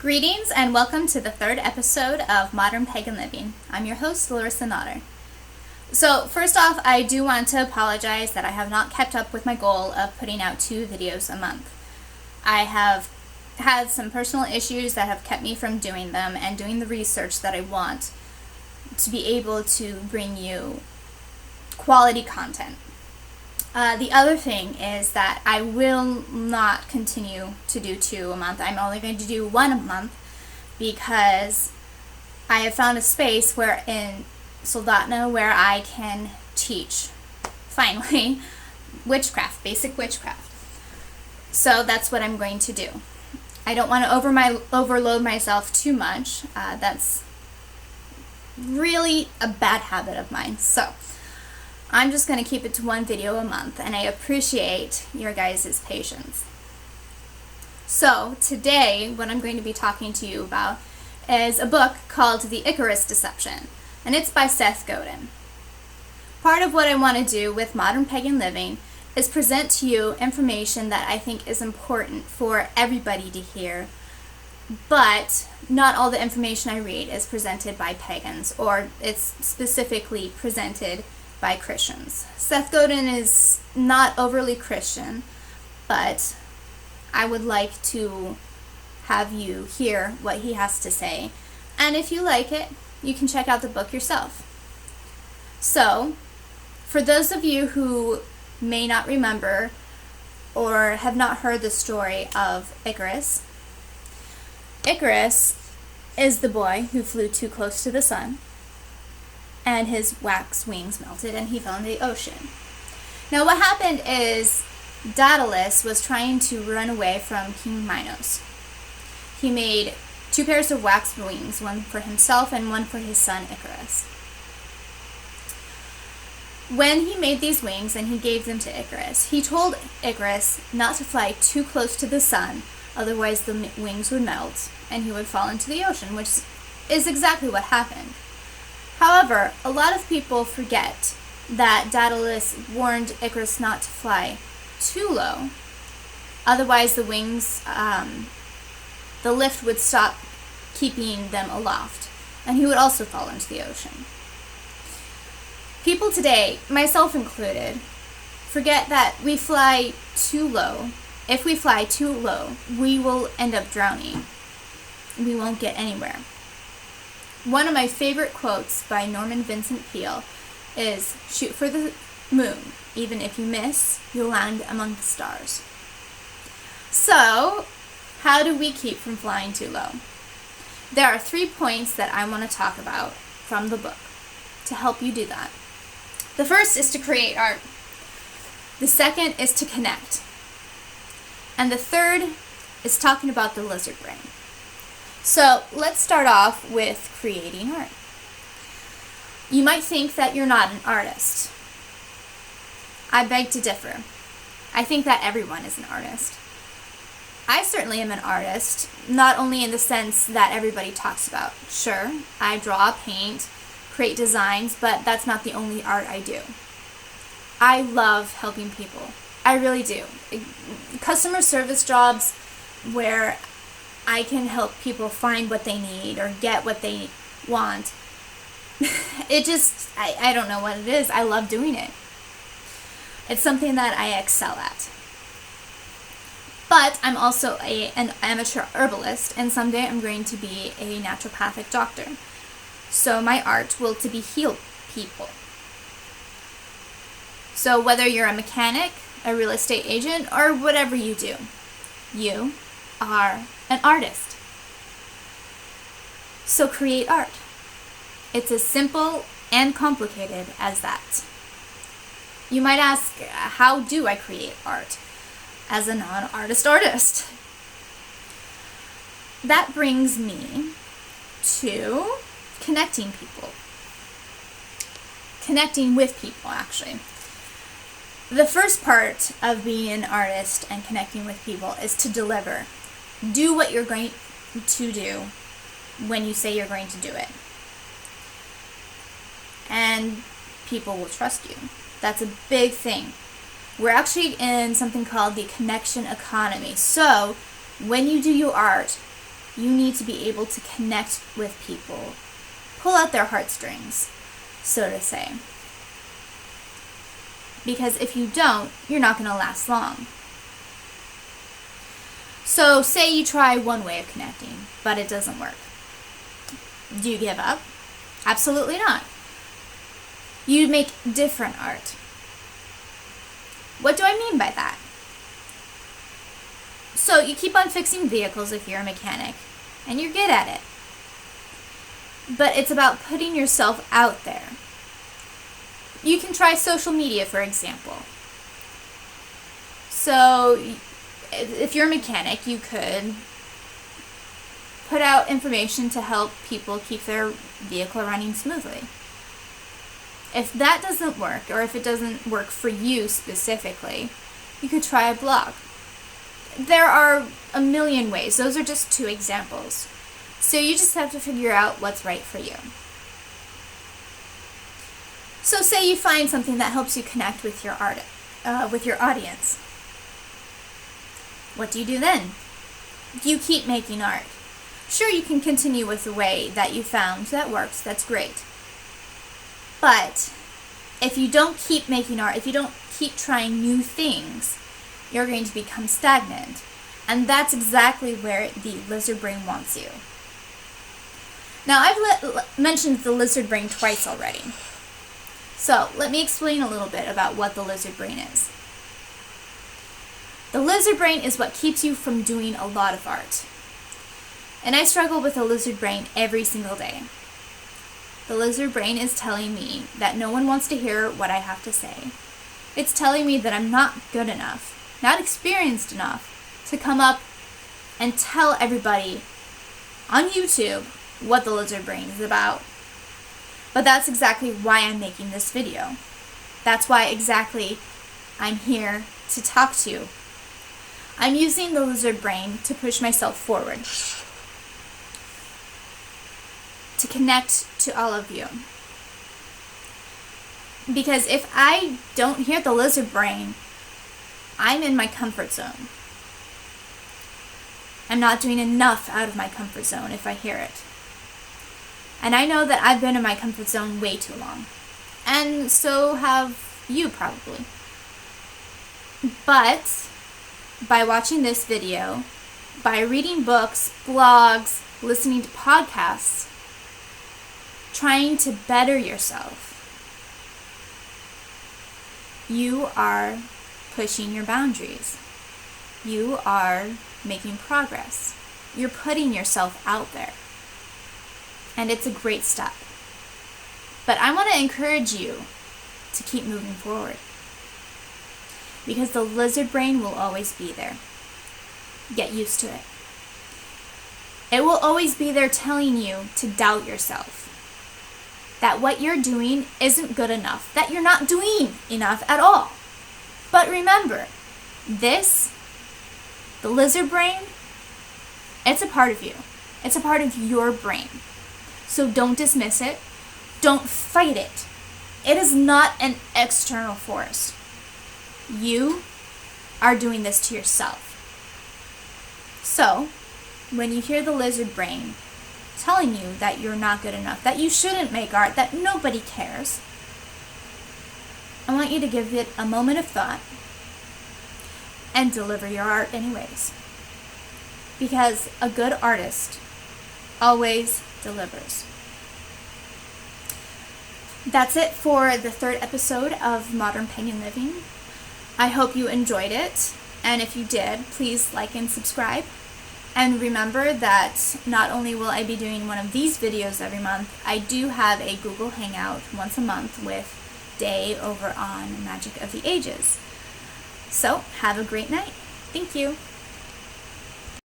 Greetings and welcome to the third episode of Modern Pagan Living. I'm your host, Larissa Notter. So first off, I do want to apologize that I have not kept up with my goal of putting out 2 videos a month. I have had some personal issues that have kept me from doing them and doing the research that I want to be able to bring you quality content. The other thing is that I will not continue to do 2 a month. I'm only going to do 1 a month because I have found a space in Soldotna where I can teach, finally, witchcraft, basic witchcraft. So that's what I'm going to do. I don't want to overload myself too much. That's really a bad habit of mine. So I'm just going to keep it to 1 video a month, and I appreciate your guys' patience. So today, what I'm going to be talking to you about is a book called The Icarus Deception, and it's by Seth Godin. Part of what I want to do with Modern Pagan Living is present to you information that I think is important for everybody to hear, but not all the information I read is presented by pagans, or it's specifically presented by Christians. Seth Godin is not overly Christian, but I would like to have you hear what he has to say. And if you like it, you can check out the book yourself. So, for those of you who may not remember or have not heard the story of Icarus, Icarus is the boy who flew too close to the sun, and his wax wings melted and he fell in the ocean. Now what happened is Daedalus was trying to run away from King Minos. He made 2 pairs of wax wings, one for himself and one for his son Icarus. When he made these wings and he gave them to Icarus, he told Icarus not to fly too close to the sun, otherwise the wings would melt and he would fall into the ocean, which is exactly what happened. However, a lot of people forget that Daedalus warned Icarus not to fly too low, otherwise the wings, the lift would stop keeping them aloft, and he would also fall into the ocean. People today, myself included, forget that we fly too low. If we fly too low, we will end up drowning. We won't get anywhere. One of my favorite quotes by Norman Vincent Peale is, "Shoot for the moon. Even if you miss, you'll land among the stars." So, how do we keep from flying too low? There are 3 points that I want to talk about from the book to help you do that. The first is to create art. The second is to connect. And the third is talking about the lizard brain. So let's start off with creating art. You might think that you're not an artist. I beg to differ. I think that everyone is an artist. I certainly am an artist, not only in the sense that everybody talks about. Sure, I draw, paint, create designs, but that's not the only art I do. I love helping people. I really do. Customer service jobs where I can help people find what they need or get what they want. It just, I don't know what it is. I love doing it. It's something that I excel at. But I'm also an amateur herbalist, and someday I'm going to be a naturopathic doctor. So my art will to be heal people. So whether you're a mechanic, a real estate agent, or whatever you do, you are an artist. So create art. It's as simple and complicated as that. You might ask, how do I create art as a non-artist artist? That brings me to connecting people. Connecting with people, actually. The first part of being an artist and connecting with people is to deliver. Do what you're going to do when you say you're going to do it. And people will trust you. That's a big thing. We're actually in something called the connection economy. So when you do your art, You need to be able to connect with people, pull out their heartstrings, so to say. Because if you don't, you're not going to last long. So say you try one way of connecting, but it doesn't work. Do you give up? Absolutely not. You make different art. What do I mean by that? So you keep on fixing vehicles if you're a mechanic, and you're good at it. But it's about putting yourself out there. You can try social media, for example. So if you're a mechanic, you could put out information to help people keep their vehicle running smoothly. If that doesn't work, or if it doesn't work for you specifically, you could try a blog. There are a million ways. Those are just 2 examples. So you just have to figure out what's right for you. So say you find something that helps you connect with your audience. What do you do then? You keep making art. Sure, you can continue with the way that you found that works. That's great. But if you don't keep making art, if you don't keep trying new things, you're going to become stagnant. And that's exactly where the lizard brain wants you. Now, I've mentioned the lizard brain twice already. So let me explain a little bit about what the lizard brain is. The lizard brain is what keeps you from doing a lot of art. And I struggle with the lizard brain every single day. The lizard brain is telling me that no one wants to hear what I have to say. It's telling me that I'm not good enough, not experienced enough to come up and tell everybody on YouTube what the lizard brain is about. But that's exactly why I'm making this video. That's why exactly I'm here to talk to you. I'm using the lizard brain to push myself forward, to connect to all of you. Because if I don't hear the lizard brain, I'm in my comfort zone. I'm not doing enough out of my comfort zone if I hear it. And I know that I've been in my comfort zone way too long. And so have you probably. But by watching this video, by reading books, blogs, listening to podcasts, trying to better yourself, you are pushing your boundaries. You are making progress. You're putting yourself out there. And it's a great step. But I want to encourage you to keep moving forward. Because the lizard brain will always be there. Get used to it. It will always be there telling you to doubt yourself. That what you're doing isn't good enough. That you're not doing enough at all. But remember, the lizard brain, it's a part of you. It's a part of your brain. So don't dismiss it. Don't fight it. It is not an external force. You are doing this to yourself. So, when you hear the lizard brain telling you that you're not good enough, that you shouldn't make art, that nobody cares, I want you to give it a moment of thought and deliver your art anyways. Because a good artist always delivers. That's it for the 3rd episode of Modern Pagan Living. I hope you enjoyed it, and if you did, please like and subscribe. And remember that not only will I be doing one of these videos every month, I do have a Google Hangout once a month with Day over on Magic of the Ages. So, have a great night. Thank you.